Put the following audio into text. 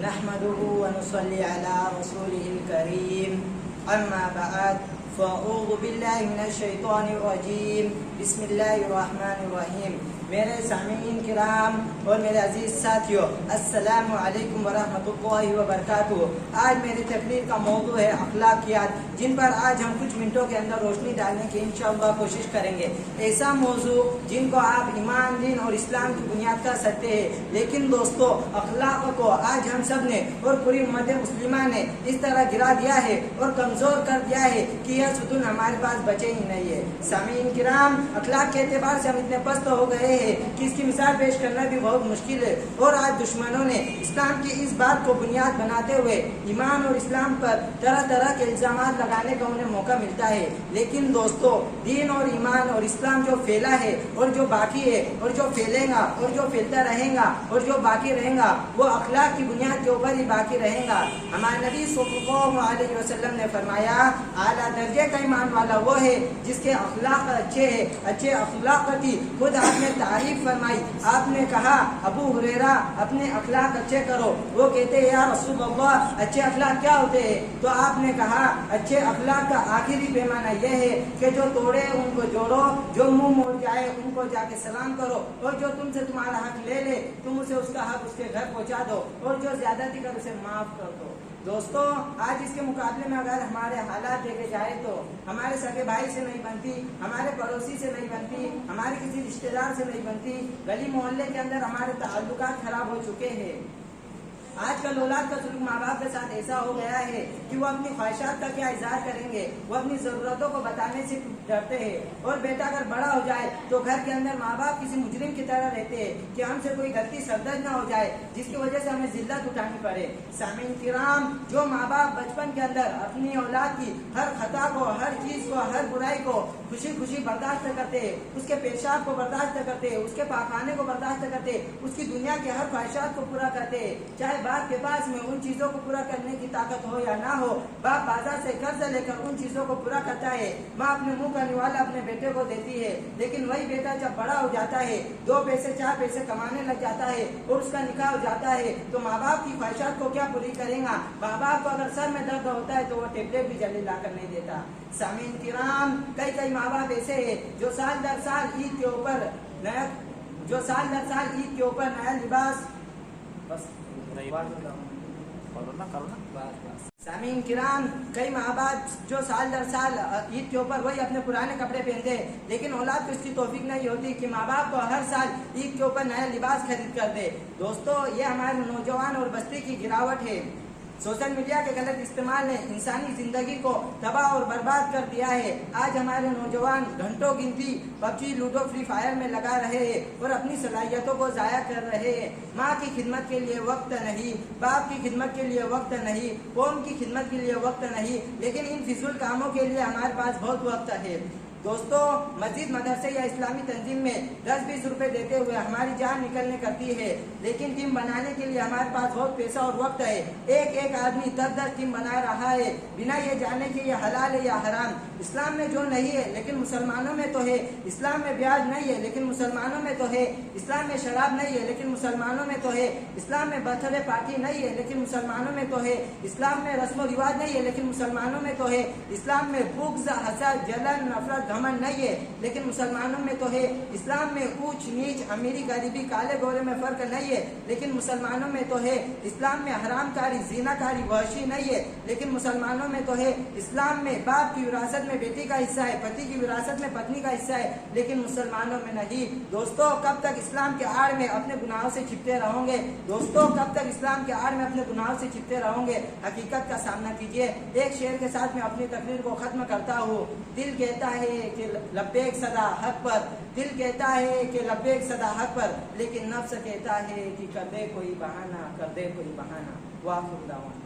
نحمده ونصلي على رسوله الكريم اما بعد فاعوذ باللہ من الشیطان الرجیم بسم اللہ الرحمن الرحیم۔ میرے سامعین کرام اور میرے عزیز ساتھیوں، السلام علیکم ورحمۃ اللہ وبرکاتہ۔ آج میری تقریر کا موضوع ہے اخلاقیات، جن پر آج ہم کچھ منٹوں کے اندر روشنی ڈالنے کی انشاءاللہ کوشش کریں گے۔ ایسا موضوع جن کو آپ ایمان، دین اور اسلام کی بنیاد کر سکتے ہیں، لیکن دوستو اخلاق کو آج ہم سب نے اور پوری امت مسلمہ نے اس طرح گرا دیا ہے اور کمزور کر دیا ہے کہ یہ ستون ہمارے پاس بچے ہی نہیں ہے۔ سامعین کرام، اخلاق کے اعتبار سے ہم اتنے پست ہو گئے ہیں کہ اس کی مثال پیش کرنا بھی بہت مشکل ہے، اور آج دشمنوں نے اسلام کی اس بات کو بنیاد بناتے ہوئے ایمان اور اسلام پر طرح طرح کے الزامات لگانے کا انہیں موقع ملتا ہے۔ لیکن دوستو، دین اور ایمان اور اسلام جو پھیلا ہے اور جو باقی ہے اور جو پھیلے گا اور جو پھیلتا رہے گا اور جو باقی رہے گا، وہ اخلاق کی بنیاد کے اوپر ہی باقی رہے گا۔ ہمارے نبی صلی اللہ علیہ وسلم نے فرمایا، اعلیٰ درجے کا ایمان والا وہ ہے جس کے اخلاق اچھے ہیں۔ اچھے اخلاق کی خود آپ نے تعریف فرمائی۔ آپ نے کہا، ابو ہریرہ اپنے اخلاق اچھے کرو۔ وہ کہتے ہیں، یا رسول اللہ اچھے اخلاق کیا ہوتے ہیں؟ تو آپ نے کہا، اچھے اخلاق کا آخری پیمانہ یہ ہے کہ جو توڑے ان کو جوڑو، جو منہ موڑ جائے ان کو جا کے سلام کرو، اور جو تم سے تمہارا حق لے لے تم اسے اس کا حق اس کے گھر پہنچا دو، اور جو زیادتی کر اسے معاف کر دو۔ دوستو، آج اس کے مقابلے میں اگر ہمارے حالات دیکھے جائے تو ہمارے سگے بھائی سے نہیں بنتی، ہمارے پڑوسی سے نہیں بنتی، ہمارے کسی رشتہ دار سے نہیں بنتی، گلی محلے کے اندر ہمارے تعلقات خراب ہو چکے ہیں۔ آج کل اولاد کا سلوک ماں باپ کے ساتھ ایسا ہو گیا ہے کہ وہ اپنی خواہشات کا کیا اظہار کریں گے، وہ اپنی ضرورتوں کو بتانے سے ڈرتے ہیں، اور بیٹا اگر بڑا ہو جائے تو گھر کے اندر ماں باپ کسی مجرم کی طرح رہتے ہیں کہ ہم سے کوئی غلطی سرزد نہ ہو جائے جس کی وجہ سے ہمیں ذلت اٹھانی پڑے۔ سامعین کرام، جو ماں باپ بچپن کے اندر اپنی اولاد کی ہر خطا کو، ہر چیز کو، ہر برائی کو خوشی خوشی برداشت کرتے ہیں، اس کے پیشاب کو برداشت کرتے ہیں، اس کے پاخانے کو برداشت کرتے ہیں، اس کی دنیا کے ہر خواہشات کو پورا کرتے ہیں، چاہے باپ کے پاس میں ان چیزوں کو پورا کرنے کی طاقت ہو یا نہ ہو، باپ بازار سے قرض لے کر ان چیزوں کو پورا کرتا ہے، ماں اپنے منہ کا نوالا اپنے بیٹے کو دیتی ہے، لیکن وہی بیٹا جب بڑا ہو جاتا ہے، 2 پیسے 4 پیسے کمانے لگ جاتا ہے اور اس کا نکاح ہو جاتا ہے، تو ماں باپ کی خواہشات کو کیا پوری کرے گا؟ ماں باپ کو اگر سر میں درد ہوتا ہے تو وہ ٹیبلٹ بھی جلدی لا کر نہیں دیتا۔ سامعین کرام، کئی ماں باپ ایسے ہیں جو سال در سال عید کے اوپر نیا لباس سامعین کرام، کئی ماں باپ جو سال در سال عید کے اوپر وہی اپنے پرانے کپڑے پہنتے ہیں، لیکن اولاد کو اس کی توفیق نہیں ہوتی کہ ماں باپ کو ہر سال عید کے اوپر نیا لباس خرید کر دے۔ دوستو، یہ ہمارے نوجوان اور بستی کی گراوٹ ہے۔ سوشل میڈیا کے غلط استعمال نے انسانی زندگی کو تباہ اور برباد کر دیا ہے۔ آج ہمارے نوجوان گھنٹوں گنتی PUBG، لوڈو، فری فائر میں لگا رہے ہیں اور اپنی صلاحیتوں کو ضائع کر رہے ہیں۔ ماں کی خدمت کے لیے وقت نہیں، باپ کی خدمت کے لیے وقت نہیں، قوم کی خدمت کے لیے وقت نہیں، لیکن ان فضول کاموں کے لیے ہمارے پاس بہت وقت ہے۔ دوستو، مسجد، مدرسے یا اسلامی تنظیم میں 10-20 روپے دیتے ہوئے ہماری جان نکلنے کرتی ہے، لیکن ٹیم بنانے کے لیے ہمارے پاس بہت پیسہ اور وقت ہے۔ ایک آدمی 10 ٹیم بنا رہا ہے بنا یہ جانے کہ یہ حلال ہے یا حرام۔ اسلام میں جو نہیں ہے لیکن مسلمانوں میں تو ہے، اسلام میں بیاج نہیں ہے لیکن مسلمانوں میں تو ہے، اسلام میں شراب نہیں ہے لیکن مسلمانوں میں تو ہے، اسلام میں برتھ ڈے پارٹی نہیں ہے لیکن مسلمانوں میں تو ہے، اسلام میں رسم و رواج نہیں ہے لیکن مسلمانوں میں تو ہے، اسلام میں بغض، حسد، جلن، نفرت، گھمنڈ نہیں ہے لیکن مسلمانوں میں تو ہے، اسلام میں اونچ نیچ، امیری غریبی، کالے گورے میں فرق نہیں ہے لیکن مسلمانوں میں تو ہے، اسلام میں حرام کاری، زنا کاری، وحشی نہیں ہے لیکن مسلمانوں میں تو ہے، اسلام میں باپ کی وراثت میں بیٹی کا حصہ ہے، پتی کی وراثت میں پتنی کا حصہ ہے لیکن مسلمانوں میں نہیں۔ دوستو، کب تک اسلام کے آڑ میں اپنے گناہوں سے چھپتے رہو گے؟ دوستو، کب تک اسلام کے آڑ میں اپنے گناہوں سے چھپتے رہو گے؟ حقیقت کا سامنا کیجیے۔ ایک شعر کے ساتھ میں اپنی تقریر کو ختم کرتا ہوں۔ دل کہتا ہے کہ لبیک صدا حق پر، دل کہتا ہے کہ لبیک صدا حق پر، لیکن نفس کہتا ہے کہ کر دے کوئی بہانہ، کر دے کوئی بہانہ۔ وآخر دعوانا